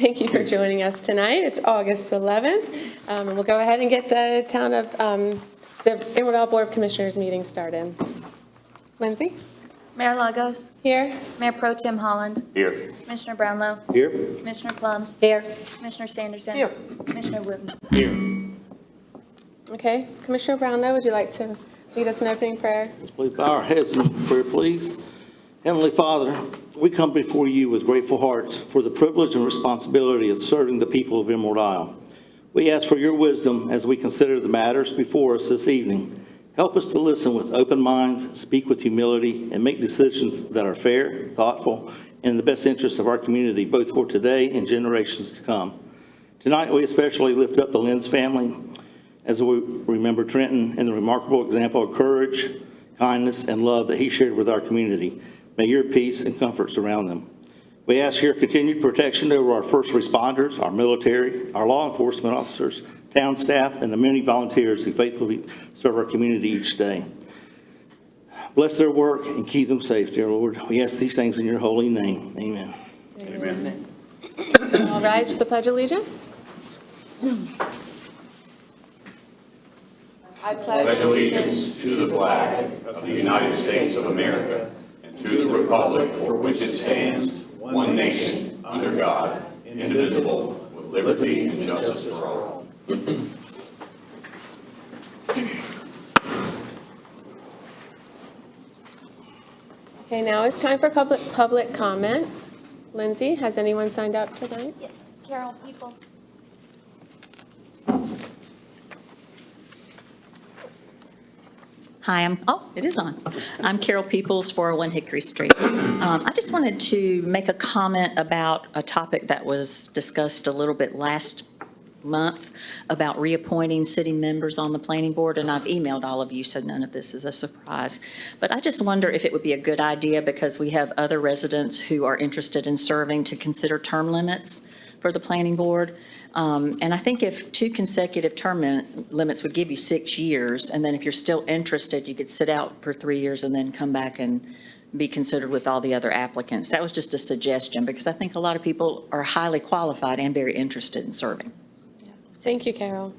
Thank you for joining us tonight. It's August 11th, and we'll go ahead and get the town of the Emerald Isle Board of Commissioners meeting started. Lindsay? Mayor Lagos. Here. Mayor Pro Tem Holland. Here. Commissioner Brownlow. Here. Commissioner Plum. Here. Commissioner Sanderson. Here. Commissioner Wooten. Here. Okay. Commissioner Brownlow, would you like to lead us in opening prayer? Let's please bow our heads in prayer, please. Heavenly Father, we come before you with grateful hearts for the privilege and responsibility of serving the people of Emerald Isle. We ask for your wisdom as we consider the matters before us this evening. Help us to listen with open minds, speak with humility, and make decisions that are fair, thoughtful, and in the best interest of our community, both for today and generations to come. Tonight, we especially lift up the Lenz family as we remember Trenton and the remarkable example of courage, kindness, and love that he shared with our community. May your peace and comfort surround them. We ask your continued protection over our first responders, our military, our law enforcement officers, town staff, and the many volunteers who faithfully serve our community each day. Bless their work and keep them safe, dear Lord. We ask these things in your holy name. Amen. Amen. All rise for the Pledge of Allegiance. I Pledge allegiance to the flag of the United States of America and to the republic for which it stands, one nation, under God, indivisible, with liberty and justice for all. Okay, now it's time for public comment. Lindsay, has anyone signed up tonight? Yes. Carol Peoples. Hi, it is on. I'm Carol Peoples, 401 Hickory Street. I just wanted to make a comment about a topic that was discussed a little bit last month about reappointing city members on the planning board, and I've emailed all of you, so none of this is a surprise. But I just wonder if it would be a good idea, because we have other residents who are interested in serving, to consider term limits for the planning board. And I think if 2 consecutive term limits would give you 6 years, and then if you're still interested, you could sit out for 3 years and then come back and be considered with all the other applicants. That was just a suggestion, because I think a lot of people are highly qualified and very interested in serving. Thank you, Carol.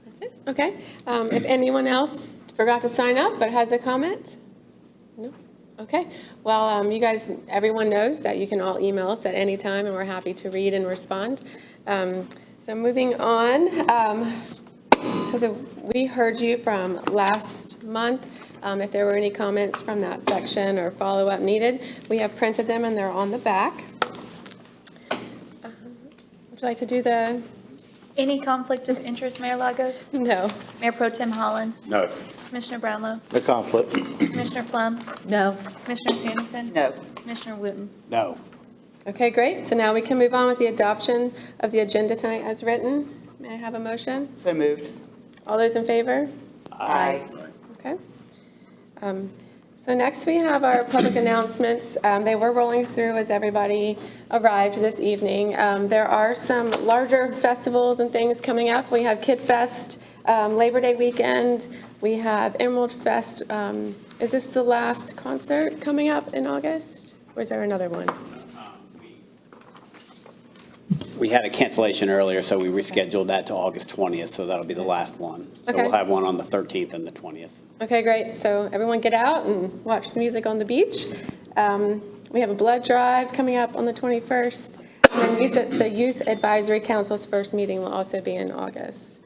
That's it? Okay. If anyone else forgot to sign up but has a comment? No? Okay. Well, you guys, everyone knows that you can all email us at any time, and we're happy to read and respond. So moving on, we heard you from last month. If there were any comments from that section or follow-up needed, we have printed them and they're on the back. Would you like to do the? Any conflict of interest, Mayor Lagos? No. Mayor Pro Tem Holland. No. Commissioner Brownlow. No conflict. Commissioner Plum. No. Commissioner Sanderson. No. Commissioner Wooten. No. Okay, great. So now we can move on with the adoption of the agenda tonight as written. May I have a motion? So moved. All those in favor? Aye. Okay. So next we have our public announcements. They were rolling through as everybody arrived this evening. There are some larger festivals and things coming up. We have Kid Fest, Labor Day weekend. We have Emerald Fest. Is this the last concert coming up in August? Or is there another one? We had a cancellation earlier, so we rescheduled that to August 20th, so that'll be the last one. So Okay. we'll have one on the 13th and the 20th. Okay, great. So everyone get out and watch some music on the beach. We have a blood drive coming up on the 21st. And then the Youth Advisory Council's first meeting will also be in August.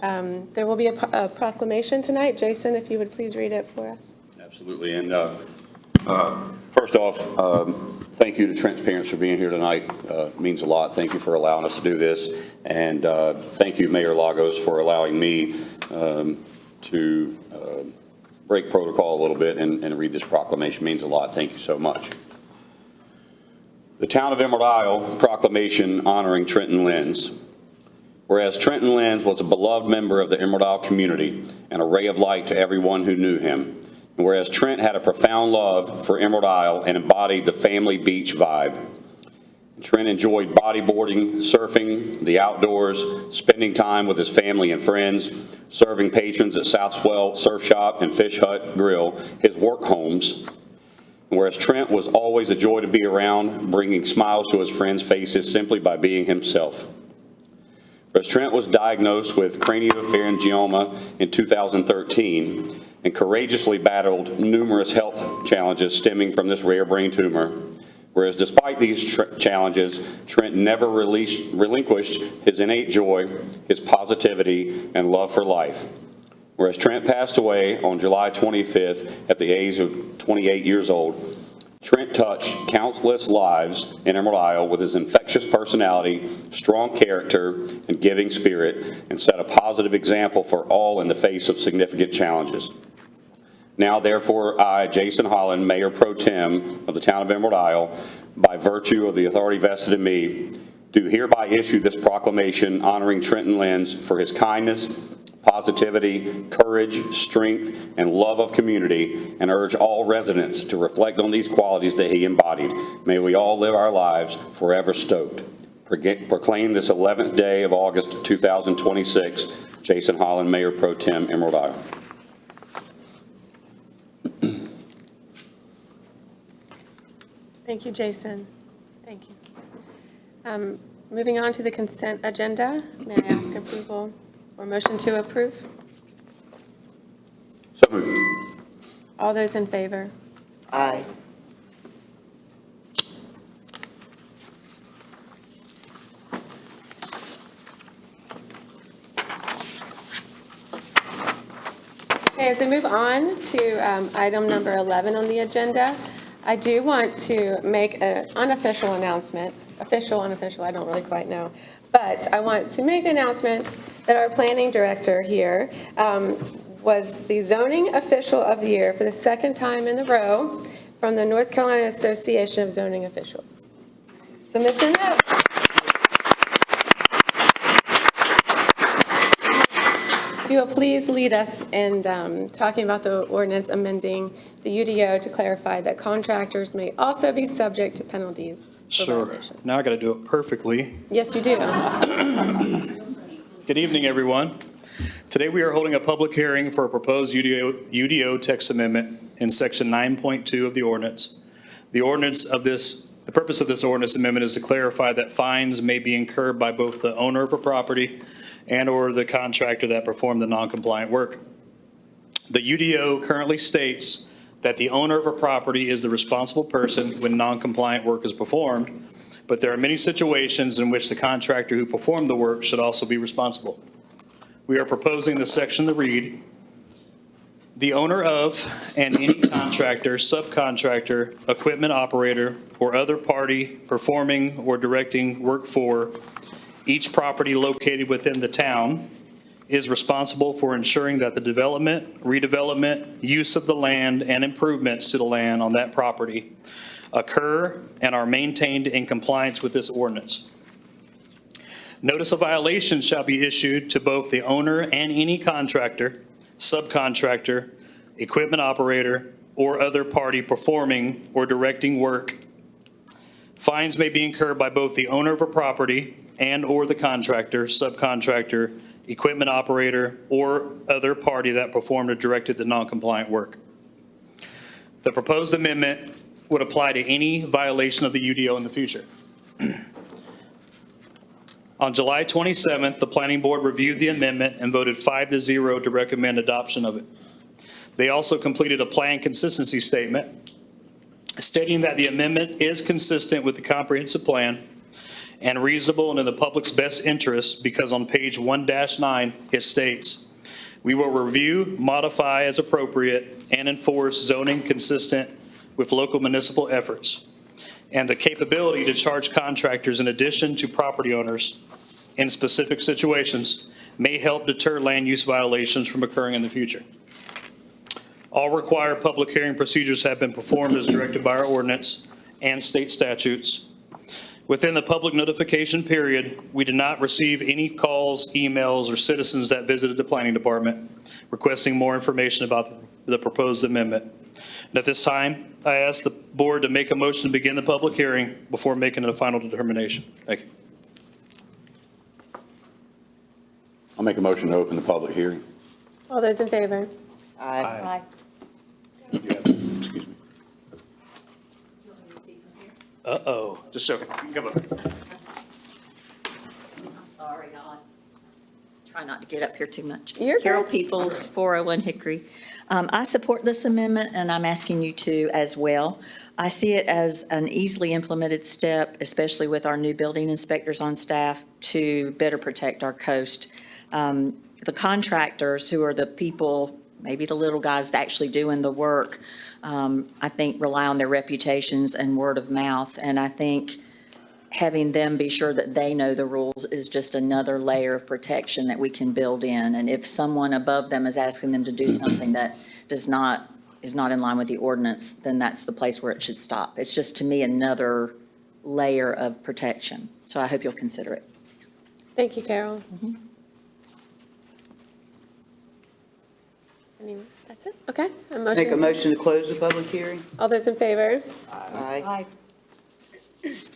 There will be a proclamation tonight. Jason, if you would please read it for us. Absolutely. And first off, thank you to Trent's parents for being here tonight. It means a lot. Thank you for allowing us to do this. And thank you, Mayor Lagos, for allowing me to break protocol a little bit and read this proclamation. It means a lot. Thank you so much. The Town of Emerald Isle Proclamation honoring Trenton Lenz. Whereas Trenton Lenz was a beloved member of the Emerald Isle community and a ray of light to everyone who knew him. And whereas Trent had a profound love for Emerald Isle and embodied the family beach vibe. Trent enjoyed bodyboarding, surfing, the outdoors, spending time with his family and friends, serving patrons at South Swell Surf Shop and Fish Hut Grill, his work homes. Whereas Trent was always a joy to be around, bringing smiles to his friends' faces simply by being himself. Whereas Trent was diagnosed with craniopharyngioma in 2013 and courageously battled numerous health challenges stemming from this rare brain tumor. Whereas despite these challenges, Trent never relinquished his innate joy, his positivity, and love for life. Whereas Trent passed away on July 25th at the age of 28 years old, Trent touched countless lives in Emerald Isle with his infectious personality, strong character, and giving spirit, and set a positive example for all in the face of significant challenges. Now, therefore, I, Jason Holland, Mayor Pro Tem of the Town of Emerald Isle, by virtue of the authority vested in me, do hereby issue this proclamation honoring Trenton Lenz for his kindness, positivity, courage, strength, and love of community, and urge all residents to reflect on these qualities that he embodied. May we all live our lives forever stoked. Proclaim this 11th day of August 2026, Jason Holland, Mayor Pro Tem, Emerald Isle. Thank you, Jason. Thank you. Moving on to the consent agenda, may I ask approval or motion to approve? So moved. All those in favor? Aye. Okay, as we move on to item number 11 on the agenda, I do want to make an unofficial announcement. Official, unofficial, I don't really quite know. But I want to make the announcement that our planning director here was the zoning official of the year for the second time in a row from the North Carolina Association of Zoning Officials. So, Mr. Knapp. If you will please lead us in talking about the ordinance amending the UDO to clarify that contractors may also be subject to penalties for Sure. violations. Now I got to do it perfectly. Yes, you do. Good evening, everyone. Today we are holding a public hearing for a proposed UDO text amendment in section 9.2 of the ordinance. The purpose of this ordinance amendment is to clarify that fines may be incurred by both the owner of a property and/or the contractor that performed the non-compliant work. The UDO currently states that the owner of a property is the responsible person when non-compliant work is performed, but there are many situations in which the contractor who performed the work should also be responsible. We are proposing this section to read, the owner of and any contractor, subcontractor, equipment operator, or other party performing or directing work for each property located within the town is responsible for ensuring that the development, redevelopment, use of the land, and improvements to the land on that property occur and are maintained in compliance with this ordinance. Notice of violation shall be issued to both the owner and any contractor, subcontractor, equipment operator, or other party performing or directing work. Fines may be incurred by both the owner of a property and/or the contractor, subcontractor, equipment operator, or other party that performed or directed the non-compliant work. The proposed amendment would apply to any violation of the UDO in the future. On July 27th, the Planning Board reviewed the amendment and voted 5-0 to recommend adoption of it. They also completed a plan consistency statement stating that the amendment is consistent with the comprehensive plan and reasonable and in the public's best interest because on page 1-9, it states, we will review, modify as appropriate, and enforce zoning consistent with local municipal efforts, and the capability to charge contractors in addition to property owners in specific situations may help deter land use violations from occurring in the future. All required public hearing procedures have been performed as directed by our ordinance and state statutes. Within the public notification period, we did not receive any calls, emails, or citizens that visited the planning department requesting more information about the proposed amendment. And at this time, I ask the board to make a motion to begin the public hearing before making a final determination. Thank you. I'll make a motion to open the public hearing. All those in favor? Aye. Excuse me. Uh-oh, just joking. Come on. I'm sorry, I'll try not to get up here too much. You're Carol good. Peoples, 401 Hickory. I support this amendment, and I'm asking you to as well. I see it as an easily implemented step, especially with our new building inspectors on staff, to better protect our coast. The contractors, who are the people, maybe the little guys actually doing the work, I think rely on their reputations and word of mouth. And I think having them be sure that they know the rules is just another layer of protection that we can build in. And if someone above them is asking them to do something that is not in line with the ordinance, then that's the place where it should stop. It's just, to me, another layer of protection. So I hope you'll consider it. Thank you, Carol. Anyone? That's it? Okay. Make a motion to close the public hearing? All those in favor? Aye. Does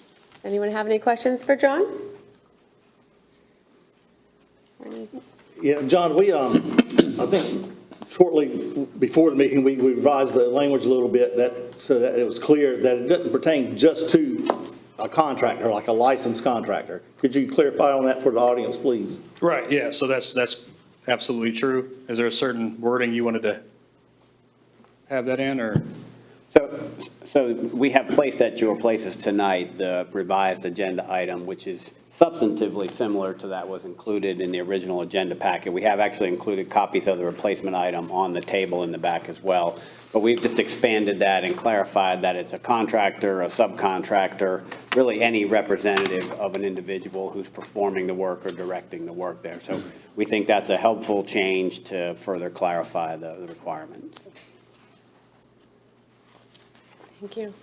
anyone have any questions for John? Yeah, John, I think shortly before the meeting, we revised the language a little bit so that it was clear that it doesn't pertain just to a contractor, like a licensed contractor. Could you clarify on that for the audience, please? Right, yeah, so that's absolutely true. Is there a certain wording you wanted to have that in, or? So we have placed at your places tonight the revised agenda item, which is substantively similar to that was included in the original agenda packet. We have actually included copies of the replacement item on the table in the back as well. But we've just expanded that and clarified that it's a contractor, a subcontractor, really any representative of an individual who's performing the work or directing the work there. So we think that's a helpful change to further clarify the requirements. Thank you.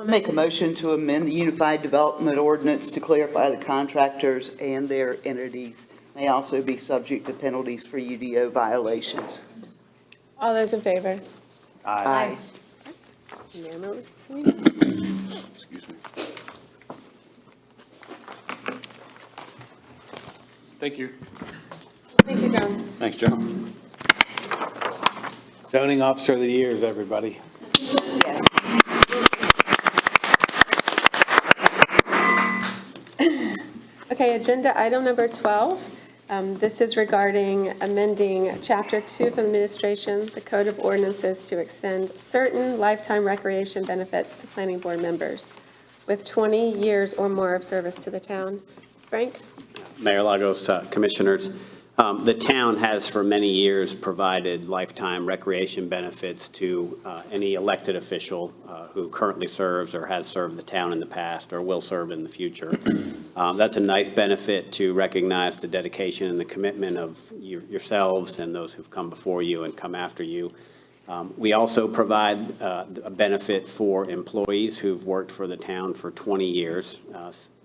Make a motion to amend the Unified Development Ordinance to clarify the contractors and their entities may also be subject to penalties for UDO violations. All those in favor? Aye. Unanimously. Excuse me. Thank you. Thank you, John. Thanks, John. Zoning Officer of the Year, everybody. Yes. Okay, agenda item number 12. This is regarding amending Chapter 2 of Administration, the Code of Ordinances, to extend certain lifetime recreation benefits to planning board members with 20 years or more of service to the town. Frank? Mayor Lagos, Commissioners, the town has for many years provided lifetime recreation benefits to any elected official who currently serves or has served the town in the past or will serve in the future. That's a nice benefit to recognize the dedication and the commitment of yourselves and those who've come before you and come after you. We also provide a benefit for employees who've worked for the town for 20 years,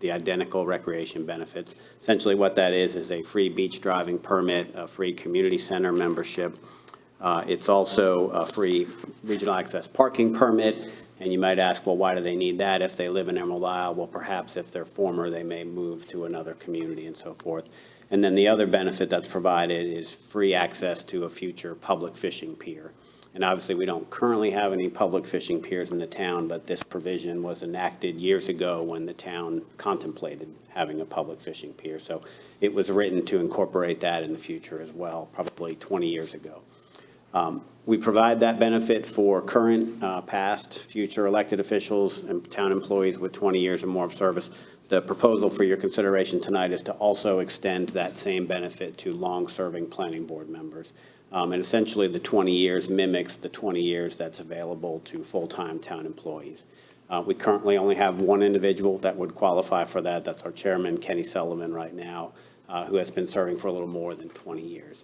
the identical recreation benefits. Essentially what that is a free beach driving permit, a free community center membership. It's also a free regional access parking permit. And you might ask, well, why do they need that if they live in Emerald Isle? Well, perhaps if they're former, they may move to another community and so forth. And then the other benefit that's provided is free access to a future public fishing pier. And obviously, we don't currently have any public fishing piers in the town, but this provision was enacted years ago when the town contemplated having a public fishing pier. So it was written to incorporate that in the future as well, probably 20 years ago. We provide that benefit for current, past, future elected officials and town employees with 20 years or more of service. The proposal for your consideration tonight is to also extend that same benefit to long-serving planning board members. And essentially, the 20 years mimics the 20 years that's available to full-time town employees. We currently only have one individual that would qualify for that. That's our chairman, Kenny Sullivan, right now, who has been serving for a little more than 20 years.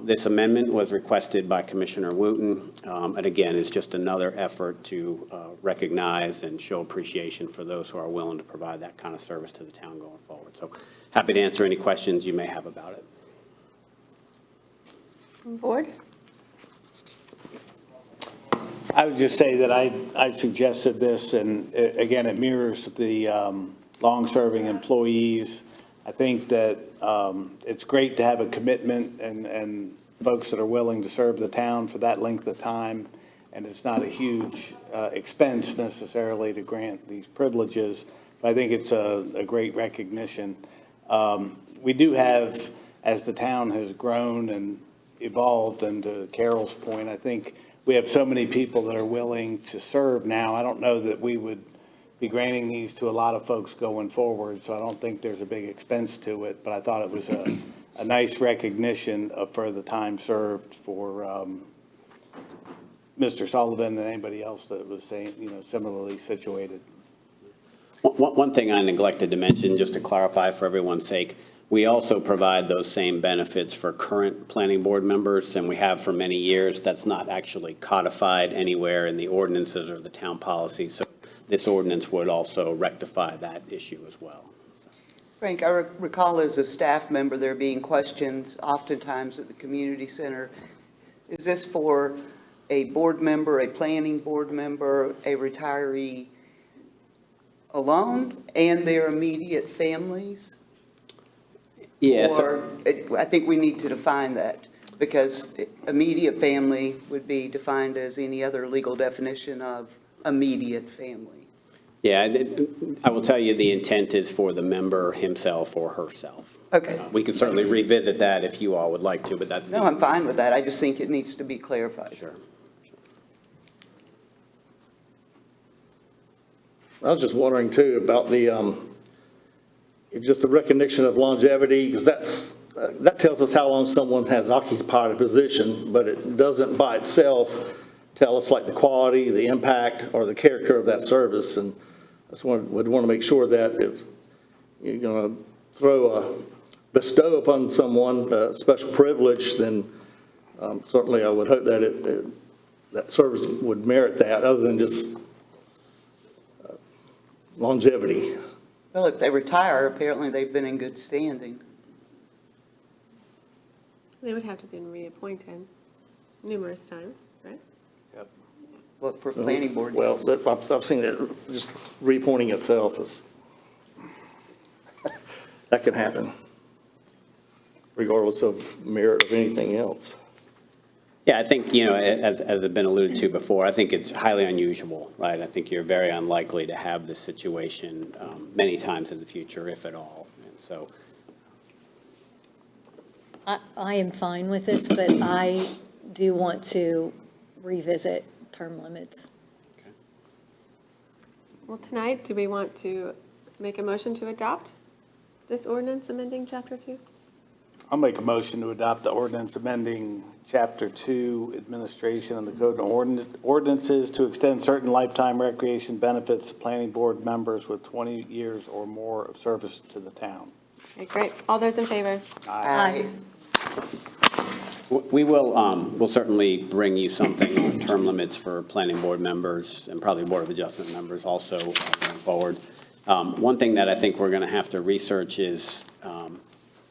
This amendment was requested by Commissioner Wooten, and again, is just another effort to recognize and show appreciation for those who are willing to provide that kind of service to the town going forward. So happy to answer any questions you may have about it. Board? I would just say that I suggested this, and again, it mirrors the long-serving employees. I think that it's great to have a commitment and folks that are willing to serve the town for that length of time. and it's not a huge expense necessarily to grant these privileges, but I think it's a great recognition. We do have, as the town has grown and evolved, and to Carol's point, I think we have so many people that are willing to serve now. I don't know that we would be granting these to a lot of folks going forward, so I don't think there's a big expense to it, but I thought it was a nice recognition for the time served for Mr. Sullivan and anybody else that was saying, similarly situated. One thing I neglected to mention, just to clarify for everyone's sake, we also provide those same benefits for current planning board members, and we have for many years. That's not actually codified anywhere in the ordinances or the town policy, so this ordinance would also rectify that issue as well. Frank, I recall as a staff member there being questions oftentimes at the community center. Is this for a board member, a planning board member, a retiree alone, and their immediate families? Yes. Or, I think we need to define that, because immediate family would be defined as any other legal definition of immediate family. Yeah, I will tell you the intent is for the member himself or herself. Okay. We can certainly revisit that if you all would like to, but that's. No, I'm fine with that. I just think it needs to be clarified. Sure. I was just wondering too about just the recognition of longevity, because that tells us how long someone has occupied a position, but it doesn't by itself tell us like the quality, the impact, or the character of that service. And I just would want to make sure that if you're going to bestow upon someone a special privilege, then certainly I would hope that that service would merit that, other than just longevity. Well, if they retire, apparently they've been in good standing. They would have to have been reappointed numerous times, right? Well, for planning board. Well, I've seen that just reappointing itself that can happen, regardless of merit of anything else. Yeah, I think, as has been alluded to before, I think it's highly unusual, right? I think you're very unlikely to have this situation many times in the future, if at all. And so, I am fine with this, but I do want to revisit term limits. Well, tonight, do we want to make a motion to adopt this ordinance amending Chapter 2? I'll make a motion to adopt the ordinance amending Chapter 2, Administration of the Code of Ordinances to extend certain lifetime recreation benefits to planning board members with 20 years or more of service to the town. Okay, great. All those in favor? Aye. we will, we'll certainly bring you something on term limits for planning board members and probably Board of Adjustment members also going forward. One thing that I think we're going to have to research is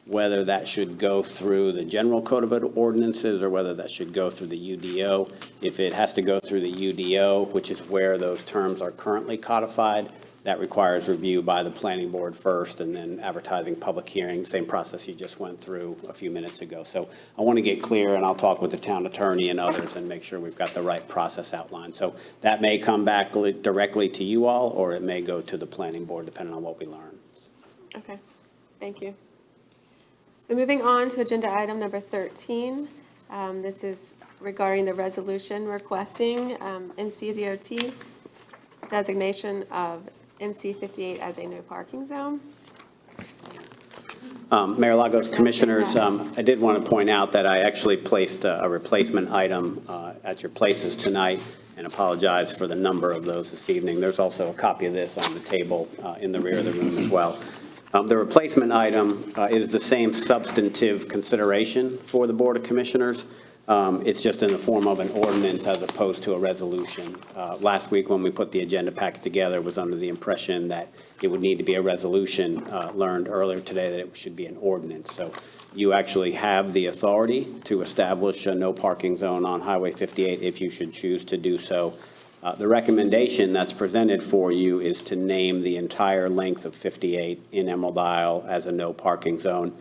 whether that should go through the general code of ordinances or whether that should go through the UDO. If it has to go through the UDO, which is where those terms are currently codified, that requires review by the planning board first and then advertising public hearing, same process you just went through a few minutes ago. So I want to get clear, and I'll talk with the town attorney and others and make sure we've got the right process outlined. So that may come back directly to you all, or it may go to the planning board, depending on what we learn. Okay, thank you. So moving on to agenda item number 13. This is regarding the resolution requesting NCDOT designation of NC 58 as a no parking zone. Mayor Lagos, Commissioners, I did want to point out that I actually placed a replacement item at your places tonight and apologize for the number of those this evening. There's also a copy of this on the table in the rear of the room as well. The replacement item is the same substantive consideration for the Board of Commissioners. It's just in the form of an ordinance as opposed to a resolution. Last week when we put the agenda packet together, was under the impression that it would need to be a resolution. Learned earlier today that it should be an ordinance. So you actually have the authority to establish a no parking zone on Highway 58 if you should choose to do so. The recommendation that's presented for you is to name the entire length of 58 in Emerald Isle as a no parking zone.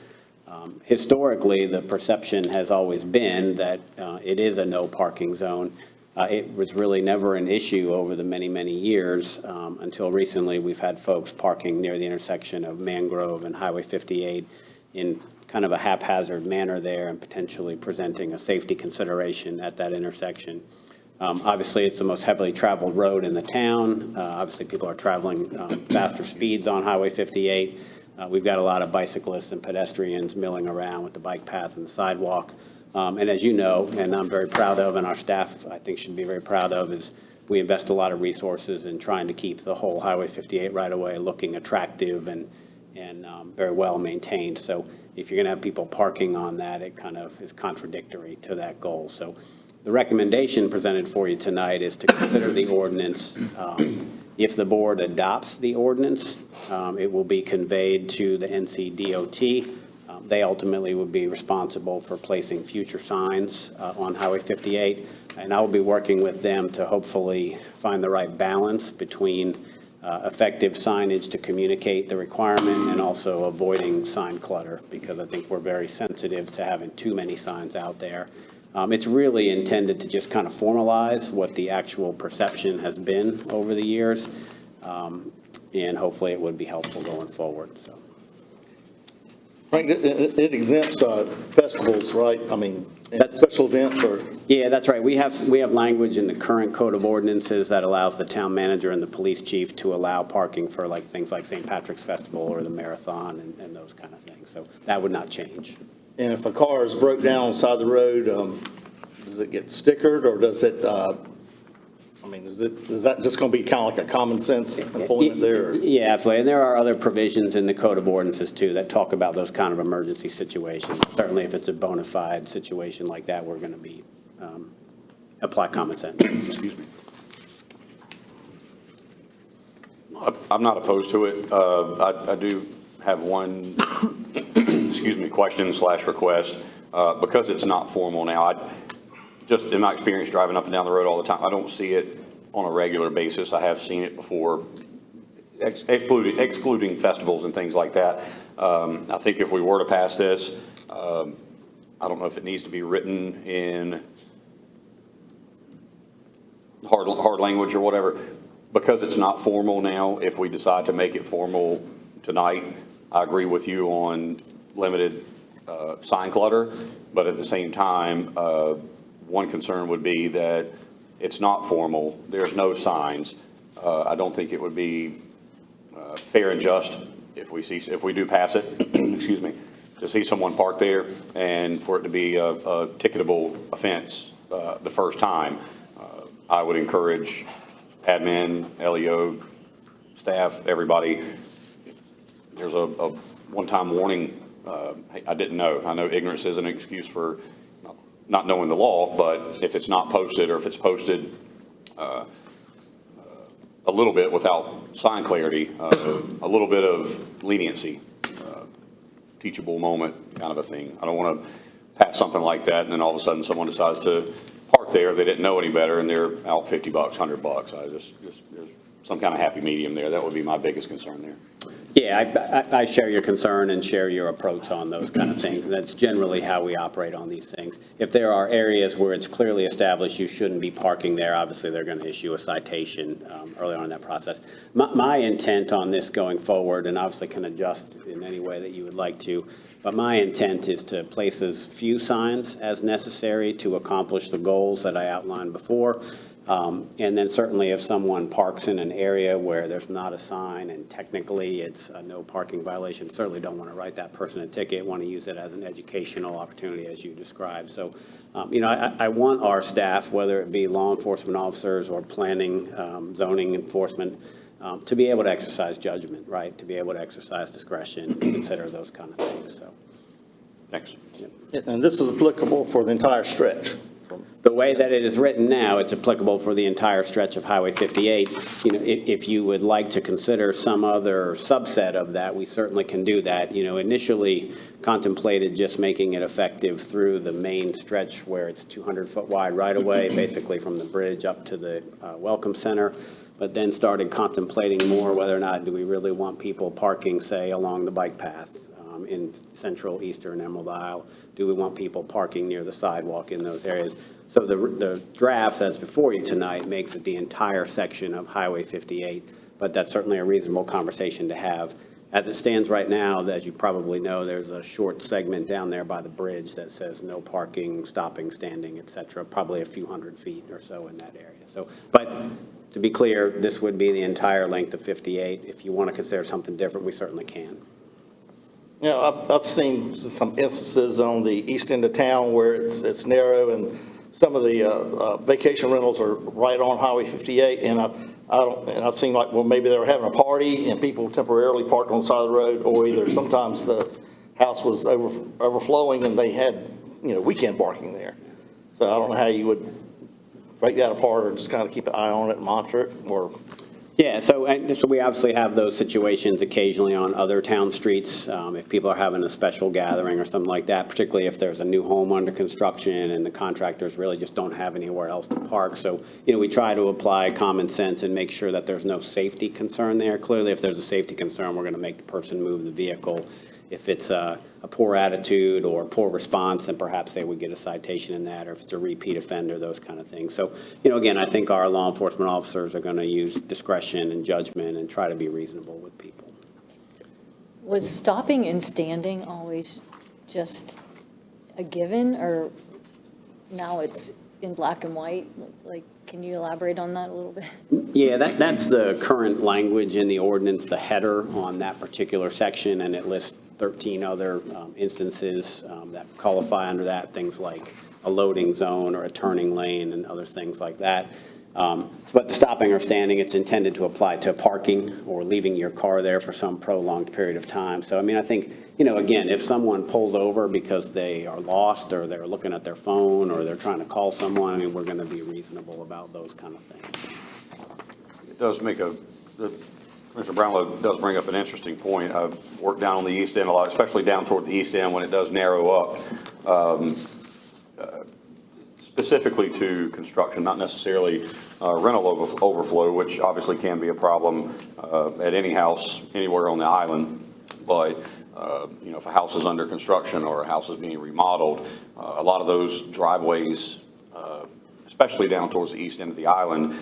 Historically, the perception has always been that it is a no parking zone. It was really never an issue over the many, many years until recently. We've had folks parking near the intersection of Mangrove and Highway 58 in kind of a haphazard manner there and potentially presenting a safety consideration at that intersection. Obviously, it's the most heavily traveled road in the town. Obviously, people are traveling faster speeds on Highway 58. We've got a lot of bicyclists and pedestrians milling around with the bike path and the sidewalk. And as you know, and I'm very proud of, and our staff, I think, should be very proud of, is we invest a lot of resources in trying to keep the whole Highway 58 right-of-way looking attractive and very well maintained. So if you're going to have people parking on that, it kind of is contradictory to that goal. So the recommendation presented for you tonight is to consider the ordinance. If the board adopts the ordinance, it will be conveyed to the NCDOT. They ultimately would be responsible for placing future signs on Highway 58, and I will be working with them to hopefully find the right balance between effective signage to communicate the requirement and also avoiding sign clutter, because I think we're very sensitive to having too many signs out there. It's really intended to just kind of formalize what the actual perception has been over the years, and hopefully it would be helpful going forward. So. Frank, it exempts festivals, right? I mean, special events or? Yeah, that's right. We have language in the current code of ordinances that allows the town manager and the police chief to allow parking for like things like St. Patrick's Festival or the marathon and those kind of things. So that would not change. And if a car is broke down on the side of the road, does it get stickered or does it, is that just going to be kind of like a common sense employment there? Yeah, absolutely. And there are other provisions in the code of ordinances too that talk about those kind of emergency situations. Certainly if it's a bona fide situation like that, we're going to be, apply common sense. Excuse me. I'm not opposed to it. I do have one, excuse me, question/request. Because it's not formal now, just in my experience driving up and down the road all the time, I don't see it on a regular basis. I have seen it before, excluding festivals and things like that. I think if we were to pass this, I don't know if it needs to be written in hard language or whatever. Because it's not formal now, if we decide to make it formal tonight, I agree with you on limited sign clutter, but at the same time, one concern would be that it's not formal, there's no signs. I don't think it would be fair and just if we do pass it, excuse me, to see someone park there and for it to be a ticketable offense the first time. I would encourage admin, LEO, staff, everybody, there's a one-time warning. Hey, I didn't know. I know ignorance is an excuse for not knowing the law, but if it's not posted or if it's posted a little bit without sign clarity, a little bit of leniency, teachable moment kind of a thing. I don't want to pass something like that and then all of a sudden someone decides to park there, they didn't know any better, and they're out $50, $100. I just there's some kind of happy medium there. That would be my biggest concern there. Yeah, I share your concern and share your approach on those kind of things. And that's generally how we operate on these things. If there are areas where it's clearly established you shouldn't be parking there, obviously they're going to issue a citation early on in that process. My intent on this going forward, and obviously can adjust in any way that you would like to, but my intent is to place as few signs as necessary to accomplish the goals that I outlined before. And then certainly if someone parks in an area where there's not a sign and technically it's a no parking violation, certainly don't want to write that person a ticket, want to use it as an educational opportunity as you described. So, I want our staff, whether it be law enforcement officers or planning, zoning enforcement, to be able to exercise judgment, right? To be able to exercise discretion, consider those kind of things, so. Thanks. Yep. And this is applicable for the entire stretch? The way that it is written now, it's applicable for the entire stretch of Highway 58. If you would like to consider some other subset of that, we certainly can do that. Initially contemplated just making it effective through the main stretch where it's 200-foot wide right-of-way, basically from the bridge up to the Welcome Center, but then started contemplating more whether or not do we really want people parking, say, along the bike path in Central, Eastern, Emerald Isle? Do we want people parking near the sidewalk in those areas? So the draft that's before you tonight makes it the entire section of Highway 58, but that's certainly a reasonable conversation to have. As it stands right now, as you probably know, there's a short segment down there by the bridge that says no parking, stopping, standing, et cetera, probably a few hundred feet or so in that area. So, but to be clear, this would be the entire length of 58. If you want to consider something different, we certainly can. You know, I've seen some instances on the east end of town where it's narrow, and some of the vacation rentals are right on Highway 58, and I've seen like, well, maybe they were having a party and people temporarily parked on the side of the road, or either sometimes the house was overflowing and they had, you know, weekend parking there. So I don't know how you would break that apart, or just kind of keep an eye on it and monitor it, or. Yeah, so we obviously have those situations occasionally on other town streets. If people are having a special gathering or something like that, particularly if there's a new home under construction and the contractors really just don't have anywhere else to park. So, you know, we try to apply common sense and make sure that there's no safety concern there. Clearly, if there's a safety concern, we're going to make the person move the vehicle. If it's a poor attitude or poor response, then perhaps they would get a citation in that, or if it's a repeat offender, those kind of things. So, you know, again, I think our law enforcement officers are going to use discretion and judgment and try to be reasonable with people. Was stopping and standing always just a given, or now it's in black and white? Like, can you elaborate on that a little bit? Yeah, that's the current language in the ordinance, the header on that particular section, and it lists 13 other instances that qualify under that, things like a loading zone or a turning lane and other things like that. But the stopping or standing, it's intended to apply to parking or leaving your car there for some prolonged period of time. So, I mean, I think, you know, again, if someone pulls over because they are lost or they're looking at their phone or they're trying to call someone, I mean, we're going to be reasonable about those kind of things. It does make Commissioner Brownlow does bring up an interesting point. I've worked down on the east end a lot, especially down toward the east end when it does narrow up, specifically to construction, not necessarily rental overflow, which obviously can be a problem at any house anywhere on the island. But, you know, if a house is under construction or a house is being remodeled, a lot of those driveways, especially down towards the east end of the island,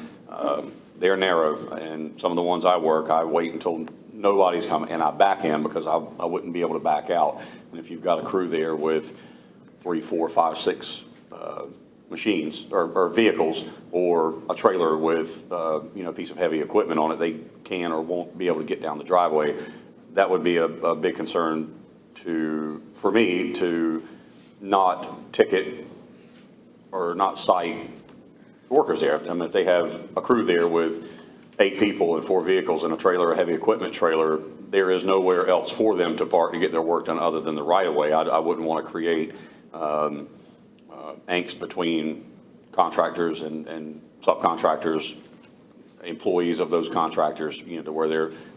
they're narrow, and some of the ones I work, I wait until nobody's coming, and I back in because I wouldn't be able to back out. And if you've got a crew there with 3, 4, 5, 6 machines or vehicles, or a trailer with you know, a piece of heavy equipment on it, they can or won't be able to get down the driveway. That would be a big concern for me to not ticket or not cite workers there. I mean, if they have a crew there with 8 people and 4 vehicles and a trailer, a heavy equipment trailer, there is nowhere else for them to park to get their work done other than the right of way. I wouldn't want to create angst between contractors and subcontractors, employees of those contractors, you know, to where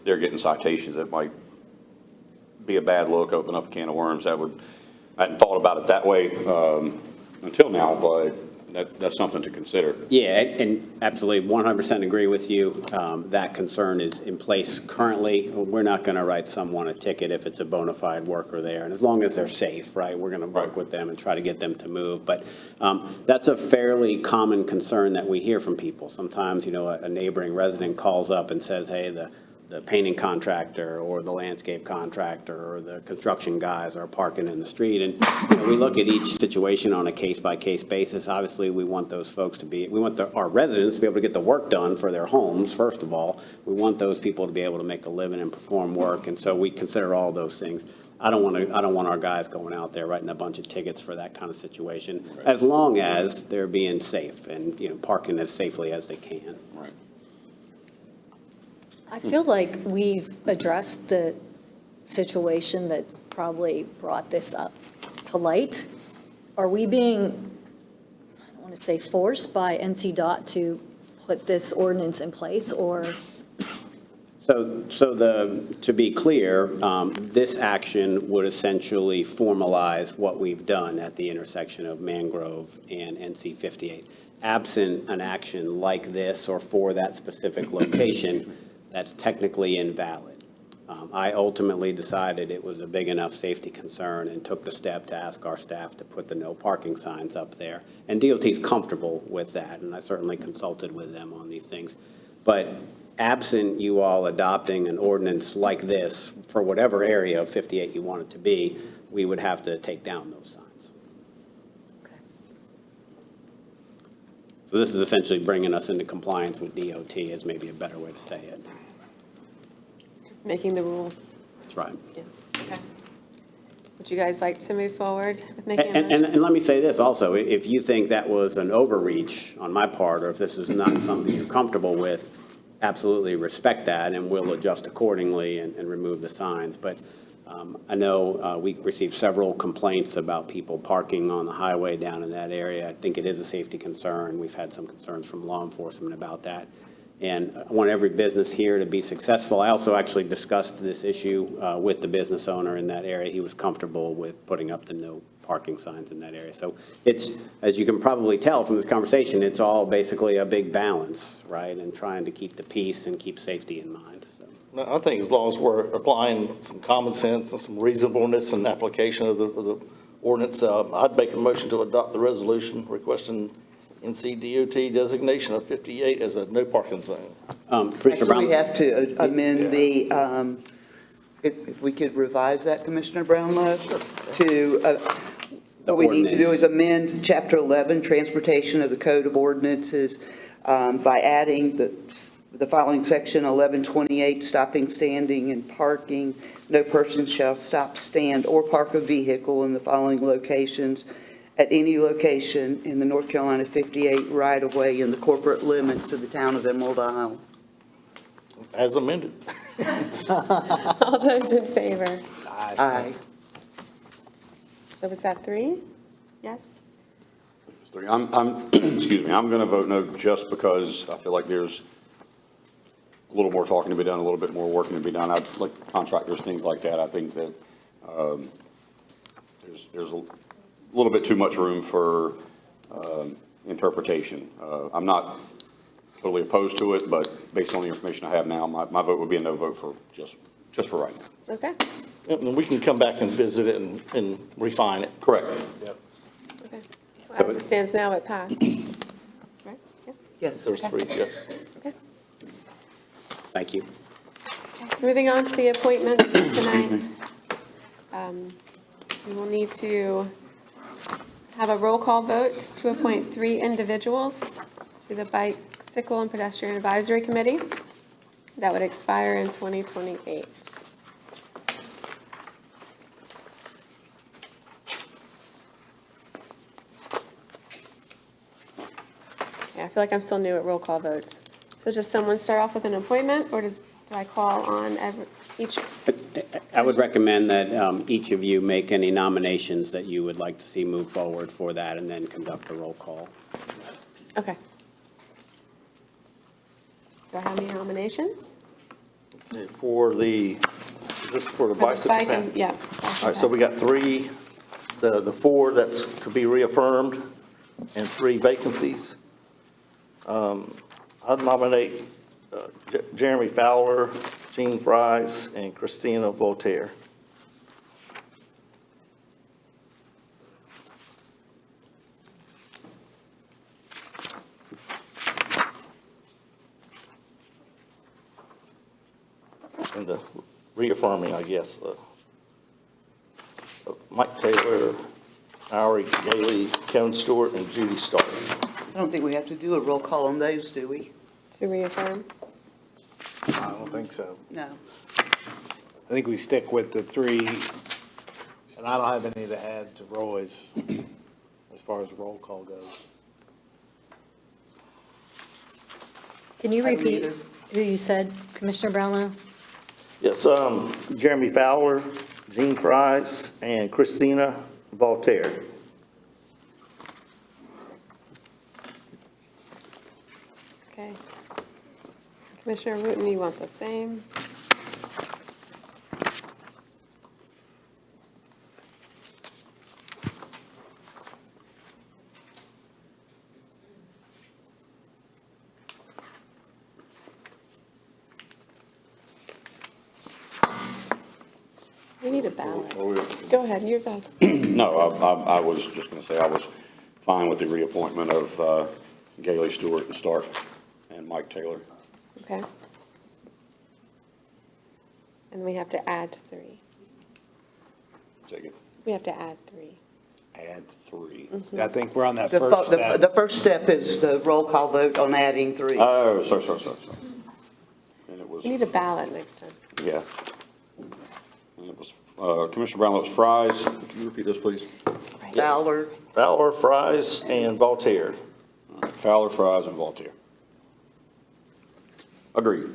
they're getting citations. That might be a bad look, open up a can of worms. I hadn't thought about it that way until now, but that's something to consider. Yeah, and absolutely 100% agree with you. That concern is in place currently. We're not going to write someone a ticket if it's a bona fide worker there. And as long as they're safe, right, we're going to work with them and try to get them to move. But that's a fairly common concern that we hear from people. Sometimes, you know, a neighboring resident calls up and says, hey, the painting contractor or the landscape contractor or the construction guys are parking in the street. And you know, we look at each situation on a case-by-case basis. Obviously, we want those folks we want our residents to be able to get the work done for their homes, first of all. We want those people to be able to make a living and perform work. And so we consider all those things. I don't want our guys going out there writing a bunch of tickets for that kind of situation, right, as long as they're being safe and, you know, parking as safely as they can. Right. I feel like we've addressed the situation that's probably brought this up to light. Are we being, I don't want to say forced by NCDOT to put this ordinance in place, or? So to be clear, this action would essentially formalize what we've done at the intersection of Mangrove and NC 58. Absent an action like this or for that specific location, that's technically invalid. I ultimately decided it was a big enough safety concern and took the step to ask our staff to put the no parking signs up there. And DOT's comfortable with that, and I certainly consulted with them on these things. But absent you all adopting an ordinance like this, for whatever area of 58 you want it to be, we would have to take down those signs. So this is essentially bringing us into compliance with DOT is maybe a better way to say it. Just making the rule. That's right. Yeah. Okay. Would you guys like to move forward with making a And motion? let me say this also, if you think that was an overreach on my part, or if this is not something you're comfortable with, absolutely respect that, and we'll adjust accordingly and remove the signs. But I know we received several complaints about people parking on the highway down in that area. I think it is a safety concern. We've had some concerns from law enforcement about that. And I want every business here to be successful. I also actually discussed this issue with the business owner in that area. He was comfortable with putting up the no parking signs in that area. So it's, as you can probably tell from this conversation, it's all basically a big balance, right? And trying to keep the peace and keep safety in mind, so. No, I think as long as we're applying some common sense and some reasonableness in application of the ordinance, I'd make a motion to adopt the resolution requesting NCDOT designation of 58 as a no parking zone. Commissioner Actually, Brown? we have to amend the, if we could revise that, Commissioner Brownlow, to, what we need to do is amend Chapter 11, Transportation of the Code of Ordinances, by adding the following section, 1128, stopping, standing, and parking. No person shall stop, stand, or park a vehicle in the following locations at any location in the North Carolina 58 right-of-way in the corporate limits of the town of Emerald Isle. As amended. All those in favor? Aye. So was that 3? Yes? Excuse me, I'm going to vote no just because I feel like there's a little more talking to be done, a little bit more working to be done. I'd like contractors, things like that. I think that there's a little bit too much room for interpretation. I'm not totally opposed to it, but based on the information I have now, my vote would be a no vote for just for right now. Okay. And we can come back and visit it and refine it. Correct. Yep. Okay. Well, as it stands now, it passed. Right? Yeah. Yes. There's 3, yes. Okay. Thank you. Okay, so moving on to the appointments for tonight. We will need to have a roll call vote to appoint 3 individuals to the Bicycle and Pedestrian Advisory Committee. That would expire in 2028. Yeah, I feel like I'm still new at roll call votes. So does someone start off with an appointment, or do I call on each? I would recommend that each of you make any nominations that you would like to see move forward for that, and then conduct the roll call. Okay. Do I have any nominations? For the, is this for the bicycle Bike and- path? Yeah. All right, so we got 3, the 4 that's to be reaffirmed, and 3 vacancies. I'd nominate Jeremy Fowler, Jean Fries, and Christina Voltaire. And the reaffirming, I guess, Mike Taylor, Ari Gailey, Kevin Stewart, and Judy Stark. I don't think we have to do a roll call on those, do we? To reaffirm? I don't think so. No. I think we stick with the 3, and I don't have any to add to Roy's as far as roll call goes. Can you I don't repeat either. who you said, Commissioner Brownlow? Yes, Jeremy Fowler, Jean Fries, and Christina Voltaire. Okay. Commissioner Wooten, you want the same? We need a ballot. Go ahead, you're back. No, I was just going to say I was fine with the reappointment of Gailey Stewart and Stark and Mike Taylor. Okay. And we have to add 3. Second. We have to add 3. Add 3. I think we're on that The first step. the first step is the roll call vote on adding 3. Oh, sorry. And it was, We need a ballot next time. yeah. And it was, Commissioner Brownlow, it was Fries. Can you repeat this, please? Fowler, Fowler, Fries, and Voltaire. Fowler, Fries, and Voltaire. Agreed.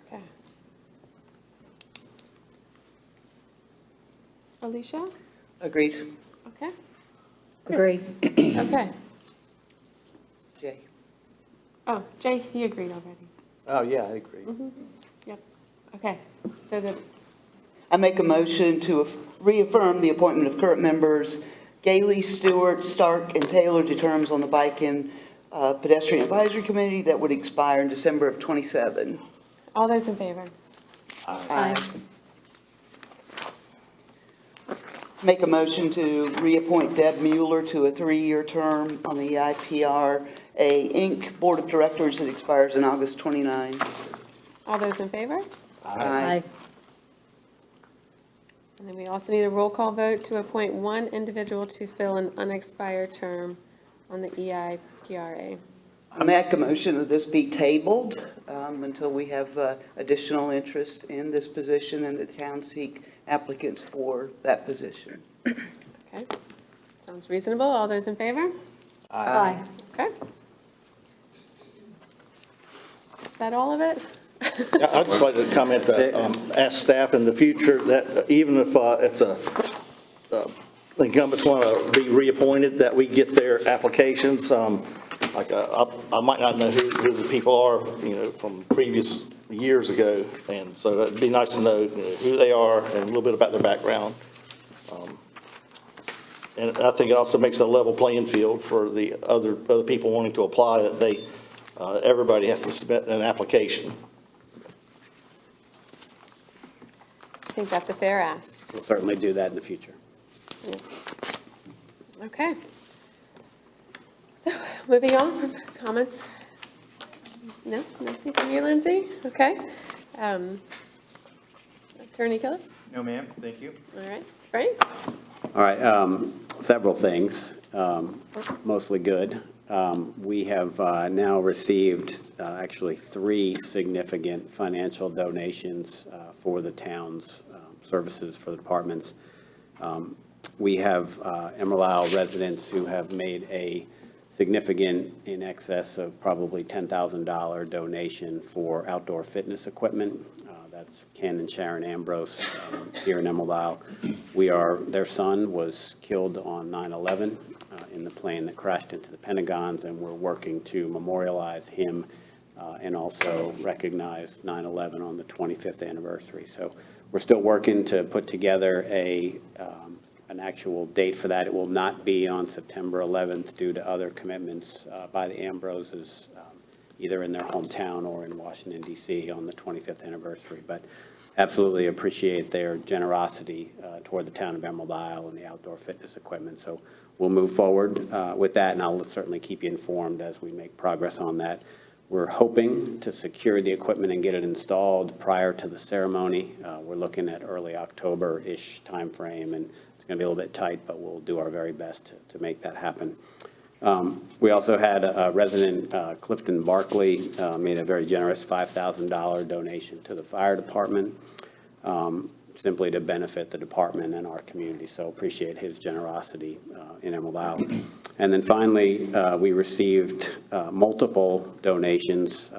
Okay. Alicia? agreed. Okay. Agree. Okay. Jay. Oh, Jay, he agreed already. Oh, yeah, I agree. Yep. Okay. So the, I make a motion to reaffirm the appointment of current members Gailey, Stewart, Stark, and Taylor to terms on the Bike and Pedestrian Advisory Committee that would expire in December of '27. all those in favor? Aye. Make a motion to reappoint Deb Mueller to a 3-year term on the IPRA Inc. Board of Directors that expires in August 29. All those in favor? Aye. And then we also need a roll call vote to appoint one individual to fill an unexpired term on the EIPRA. I make a motion that this be tabled until we have additional interest in this position and the town seek applicants for that position. Okay. Sounds reasonable. All those in favor? Aye. Okay. Is that all of it? I'd just like to comment that, ask staff in the future that even if it's the incumbents want to be reappointed, that we get their applications. Like, I might not know who the people are, from previous years ago, and so it'd be nice to know who they are and a little bit about their background. And I think it also makes a level playing field for the other people wanting to apply, that everybody has to submit an application. I think that's a fair ask. We'll certainly do that in the future. Okay. So moving on from comments. No, nothing from you, Lindsay? Okay. Attorney Killis? No, ma'am, thank you. All right. Frank? All right, several things, mostly good. We have now received actually 3 significant financial donations for the town's services for the departments. We have Emerald Isle residents who have made a significant, in excess of probably $10,000 donation for outdoor fitness equipment. That's Ken and Sharon Ambrose here in Emerald Isle. Their son was killed on 9/11 in the plane that crashed into the Pentagons, and we're working to memorialize him and also recognize 9/11 on the 25th anniversary. So we're still working to put together an actual date for that. It will not be on September 11th due to other commitments by the Ambroses, either in their hometown or in Washington, D.C. on the 25th anniversary. But absolutely appreciate their generosity toward the town of Emerald Isle and the outdoor fitness equipment. So we'll move forward with that, and I'll certainly keep you informed as we make progress on that. We're hoping to secure the equipment and get it installed prior to the ceremony. We're looking at early October-ish timeframe, and it's going to be a little bit tight, but we'll do our very best to make that happen. We also had a resident, Clifton Barkley, made a very generous $5,000 donation to the fire department, simply to benefit the department and our community. So appreciate his generosity in Emerald Isle. And then finally, we received multiple donations.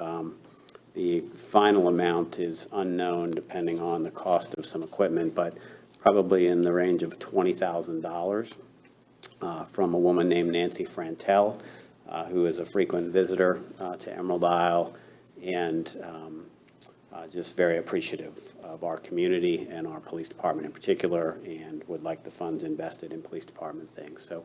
The final amount is unknown depending on the cost of some equipment, but probably in the range of $20,000 from a woman named Nancy Frantel, who is a frequent visitor to Emerald Isle, and just very appreciative of our community and our police department in particular, and would like the funds invested in police department things. So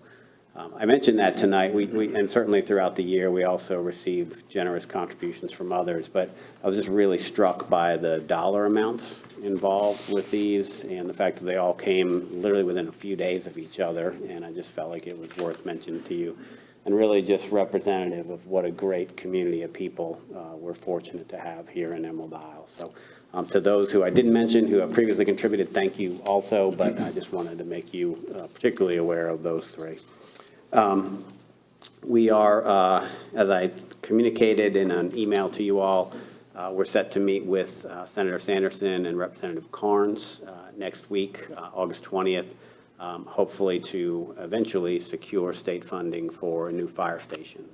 I mentioned that tonight, and certainly throughout the year, we also receive generous contributions from others, but I was just really struck by the dollar amounts involved with these and the fact that they all came literally within a few days of each other, and I just felt like it was worth mentioning to you, and really just representative of what a great community of people we're fortunate to have here in Emerald Isle. So to those who I didn't mention, who have previously contributed, thank you also, but I just wanted to make you particularly aware of those three. We are, as I communicated in an email to you all, we're set to meet with Senator Sanderson and Representative Carnes next week, August 20th, hopefully to eventually secure state funding for a new fire station,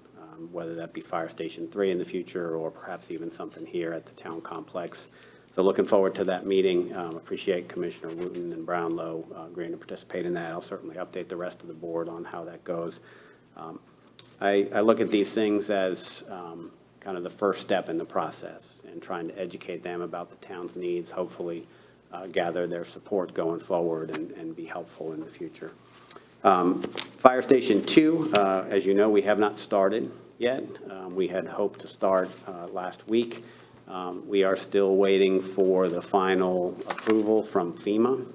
whether that be Fire Station 3 in the future or perhaps even something here at the town complex. So looking forward to that meeting. Appreciate Commissioner Wooten and Brownlow agreeing to participate in that. I'll certainly update the rest of the board on how that goes. I look at these things as kind of the first step in the process and trying to educate them about the town's needs, hopefully gather their support going forward and be helpful in the future. Fire Station 2, as you know, we have not started yet. We had hoped to start last week. We are still waiting for the final approval from FEMA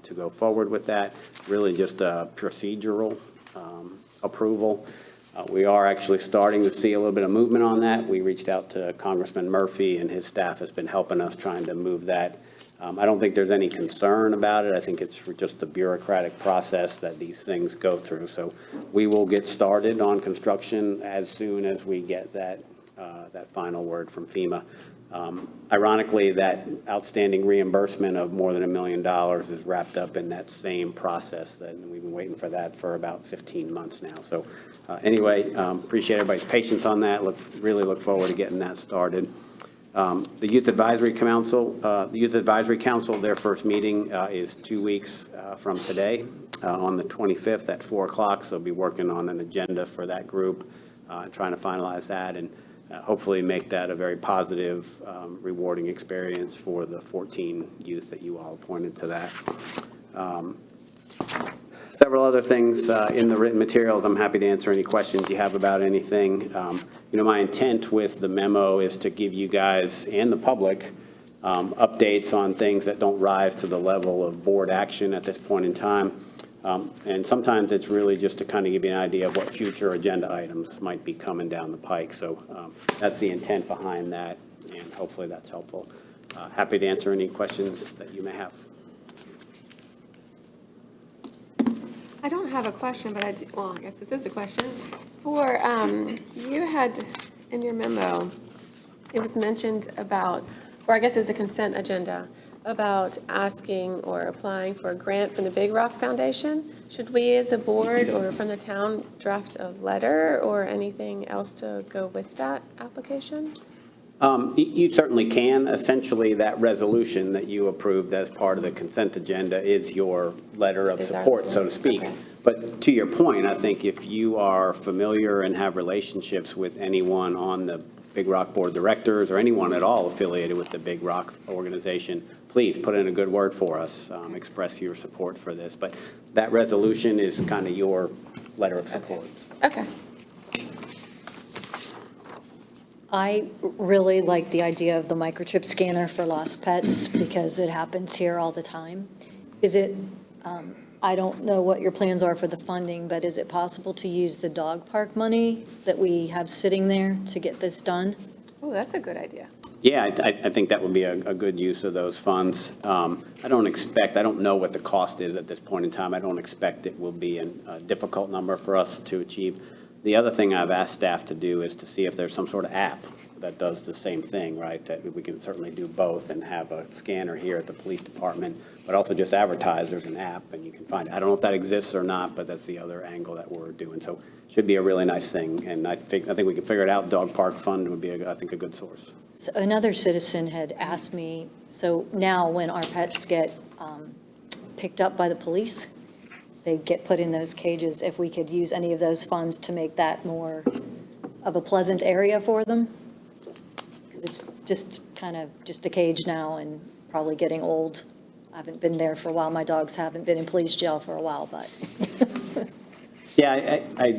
to go forward with that. Really just a procedural approval. We are actually starting to see a little bit of movement on that. We reached out to Congressman Murphy, and his staff has been helping us trying to move that. I don't think there's any concern about it. I think it's just the bureaucratic process that these things go through. So we will get started on construction as soon as we get that final word from FEMA. Ironically, that outstanding reimbursement of more than $1 million is wrapped up in that same process, that we've been waiting for that for about 15 months now. So anyway, appreciate everybody's patience on that. Really look forward to getting that started. The Youth Advisory Council, their first meeting is 2 weeks from today on the 25th at 4 o'clock. So we'll be working on an agenda for that group, trying to finalize that and hopefully make that a very positive, rewarding experience for the 14 youth that you all appointed to that. Several other things in the written materials. I'm happy to answer any questions you have about anything. My intent with the memo is to give you guys and the public updates on things that don't rise to the level of board action at this point in time. And sometimes it's really just to kind of give you an idea of what future agenda items might be coming down the pike. So that's the intent behind that, and hopefully that's helpful. Happy to answer any questions that you may have. I don't have a question, but I guess this is a question. For, you had in your memo, it was mentioned about, or I guess it was a consent agenda, about asking or applying for a grant from the Big Rock Foundation. Should we as a board or from the town draft a letter or anything else to go with that application? You certainly can. Essentially, that resolution that you approved as part of the consent agenda is your letter of support, so to speak. Okay. But to your point, I think if you are familiar and have relationships with anyone on the Big Rock Board of Directors or anyone at all affiliated with the Big Rock organization, please put in a good word for us, express your support for this. But that resolution is kind of your letter of support. Okay. I really like the idea of the microchip scanner for lost pets because it happens here all the time. Is it, I don't know what your plans are for the funding, but is it possible to use the dog park money that we have sitting there to get this done? Oh, that's a good idea. Yeah, I think that would be a good use of those funds. I don't know what the cost is at this point in time. I don't expect it will be a difficult number for us to achieve. The other thing I've asked staff to do is to see if there's some sort of app that does the same thing, right? That we can certainly do both and have a scanner here at the police department, but also just advertise there's an app and you can find it. I don't know if that exists or not, but that's the other angle that we're doing. So should be a really nice thing. And I think we can figure it out. Dog park fund would be, I think, a good source. So another citizen had asked me, so now when our pets get picked up by the police, they get put in those cages, if we could use any of those funds to make that more of a pleasant area for them. Because it's just kind of just a cage now and probably getting old. I haven't been there for a while. My dogs haven't been in police jail for a while, but. Yeah, I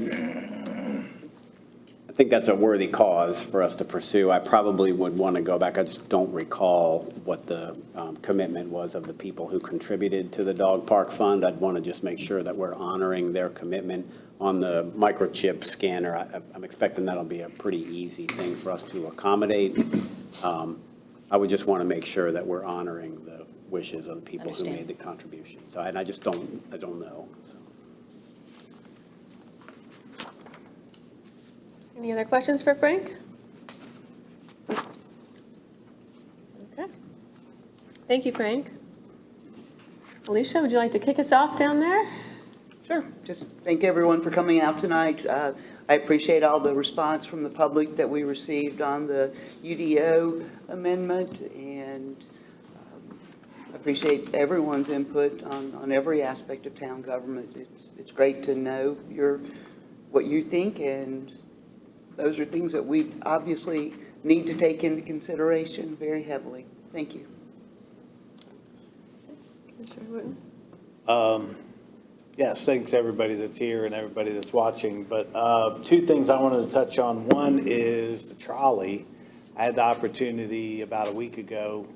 think that's a worthy cause for us to pursue. I probably would want to go back. I just don't recall what the commitment was of the people who contributed to the dog park fund. I'd want to just make sure that we're honoring their commitment on the microchip scanner. I'm expecting that'll be a pretty easy thing for us to accommodate. I would just want to make sure that we're honoring the wishes of the people who made the contribution. So, and I don't know. So. Any other questions for Frank? Okay. Thank you, Frank. Alicia, would you like to kick us off down there? Sure. Just thank everyone for coming out tonight. I appreciate all the response from the public that we received on the UDO amendment, and appreciate everyone's input on every aspect of town government. It's great to know what you think, and those are things that we obviously need to take into consideration very heavily. Thank you. Commissioner Wooten? Yes, thanks everybody that's here and everybody that's watching. But two things I wanted to touch on. One is the trolley. I had the opportunity about a week ago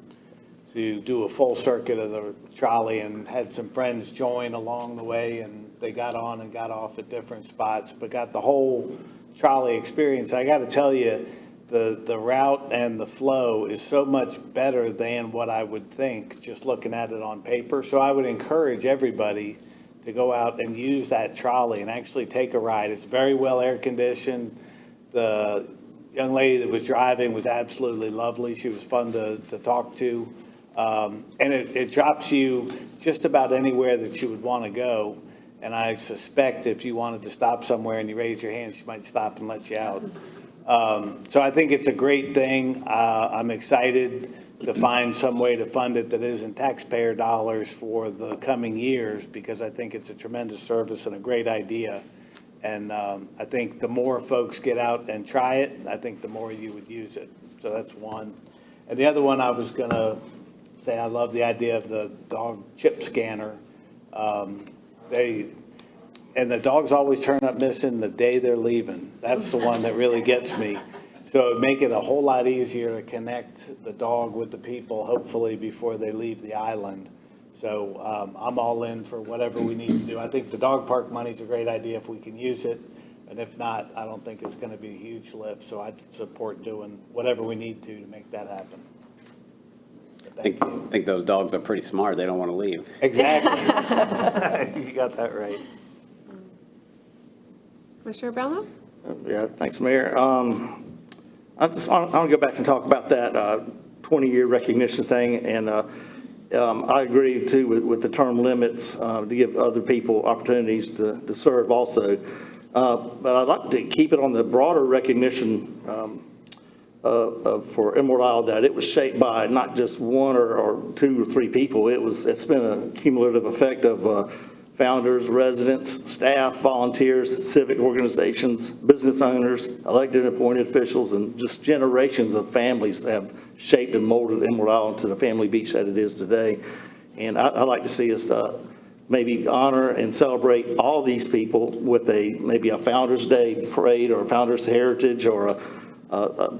to do a full circuit of the trolley and had some friends join along the way, and they got on and got off at different spots, but got the whole trolley experience. I got to tell you, the route and the flow is so much better than what I would think just looking at it on paper. So I would encourage everybody to go out and use that trolley and actually take a ride. It's very well air conditioned. The young lady that was driving was absolutely lovely. She was fun to talk to. And it drops you just about anywhere that you would want to go. And I suspect if you wanted to stop somewhere and you raise your hand, she might stop and let you out. So I think it's a great thing. I'm excited to find some way to fund it that isn't taxpayer dollars for the coming years, because I think it's a tremendous service and a great idea. And I think the more folks get out and try it, I think the more you would use it. So that's one. And the other one, I was going to say, I love the idea of the dog chip scanner. And the dogs always turn up missing the day they're leaving. That's the one that really gets me. So it would make it a whole lot easier to connect the dog with the people, hopefully before they leave the island. So I'm all in for whatever we need to do. I think the dog park money is a great idea if we can use it. And if not, I don't think it's going to be a huge lift. So I support doing whatever we need to make that happen. I think those dogs are pretty smart. They don't want to leave. Exactly. You got that right. Commissioner Brownlow? Yeah, thanks, Mayor. I want to go back and talk about that 20-year recognition thing, and I agree too with the term limits to give other people opportunities to serve also. But I'd like to keep it on the broader recognition for Emerald Isle, that it was shaped by not just one or two or three people. It's been a cumulative effect of founders, residents, staff, volunteers, civic organizations, business owners, elected and appointed officials, and just generations of families that have shaped and molded Emerald Isle into the family beach that it is today. And I'd like to see us maybe honor and celebrate all these people with maybe a Founders Day parade or a Founders Heritage or a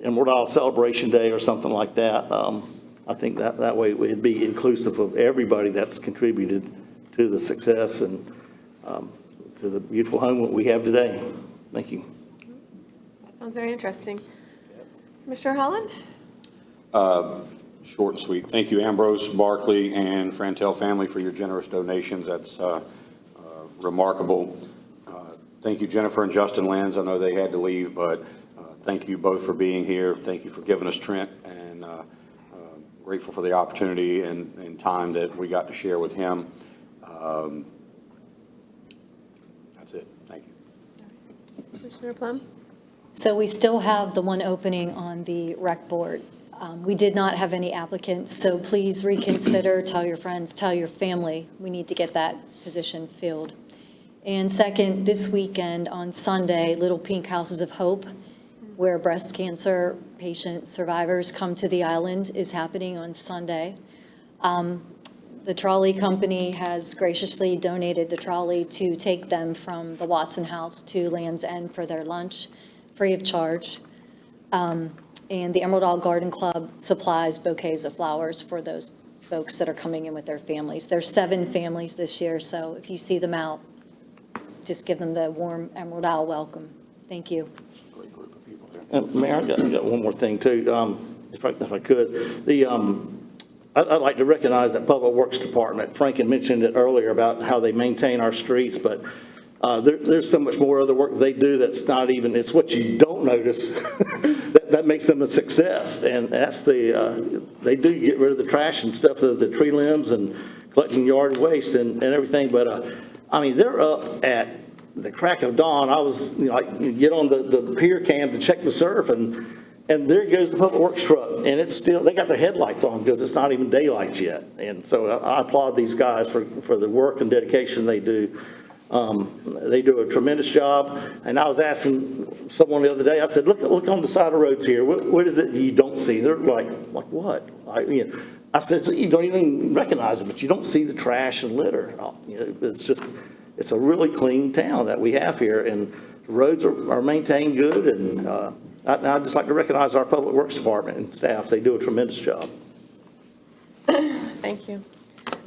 Emerald Isle Celebration Day or something like that. I think that way it'd be inclusive of everybody that's contributed to the success and to the beautiful home that we have today. Thank you. That sounds very interesting. Commissioner Holland? Short and sweet. Thank you, Ambrose, Barkley, and Frantel family for your generous donations. That's remarkable. Thank you, Jennifer and Justin Lenz. I know they had to leave, but thank you both for being here. Thank you for giving us Trent, and grateful for the opportunity and time that we got to share with him. That's it. Thank you. Commissioner Plum? So we still have the one opening on the rec board. We did not have any applicants, so please reconsider, tell your friends, tell your family. We need to get that position filled. And second, this weekend on Sunday, Little Pink Houses of Hope, where breast cancer patient survivors come to the island, is happening on Sunday. The trolley company has graciously donated the trolley to take them from the Watson House to Land's End for their lunch, free of charge. And the Emerald Isle Garden Club supplies bouquets of flowers for those folks that are coming in with their families. There's 7 families this year, so if you see them out, just give them the warm Emerald Isle welcome. Thank you. Mayor, I got one more thing too, if I could. I'd like to recognize that Public Works Department. Frank had mentioned it earlier about how they maintain our streets, but there's so much more other work they do that's not even, it's what you don't notice that makes them a success. And that's they do get rid of the trash and stuff, the tree limbs and collecting yard waste and everything. But I mean, they're up at the crack of dawn. I was, get on the pier cam to check the surf, and there goes the Public Works truck, and it's still, they got their headlights on because it's not even daylight yet. And so I applaud these guys for the work and dedication they do. They do a tremendous job. And I was asking someone the other day, I said, look on the side of roads here. What is it you don't see? They're like what? I said, you don't even recognize it, but you don't see the trash and litter. It's a really clean town that we have here, and the roads are maintained good. And I'd just like to recognize our Public Works Department and staff. They do a tremendous job. Thank you.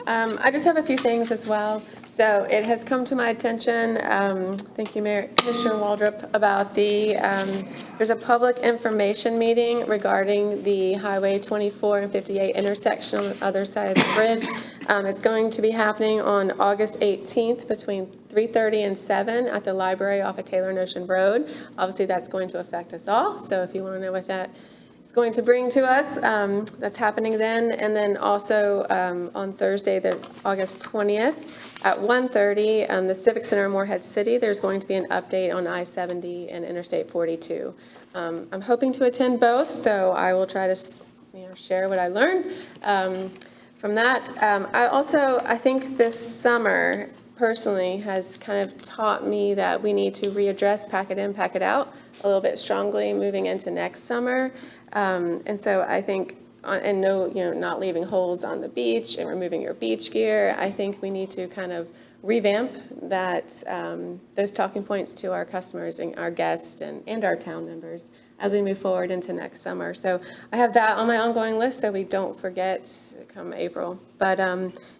I just have a few things as well. So it has come to my attention, thank you, Mayor, Commissioner Waldrop, about there's a public information meeting regarding the Highway 24 and 58 intersection on the other side of the bridge. It's going to be happening on August 18th between 3:30 and 7 at the library off of Taylor and Ocean Road. Obviously, that's going to affect us all. So if you want to know what that going to bring to us. That's happening then. And then also on Thursday, August 20th at 1:30, the Civic Center in Morehead City, there's going to be an update on I-70 and Interstate 42. I'm hoping to attend both, so I will try to share what I learned from that. I think this summer, personally, has kind of taught me that we need to readdress pack it in, pack it out a little bit strongly moving into next summer. And so I think, and not leaving holes on the beach and removing your beach gear, I think we need to kind of revamp that, those talking points to our customers and our guests and our town members as we move forward into next summer. So I have that on my ongoing list so we don't forget come April. But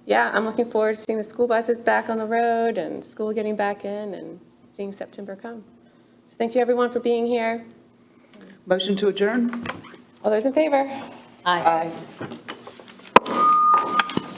yeah, I'm looking forward to seeing the school buses back on the road and school getting back in and seeing September come. So thank you everyone for being here. Motion to adjourn? All those in favor? Aye. Aye.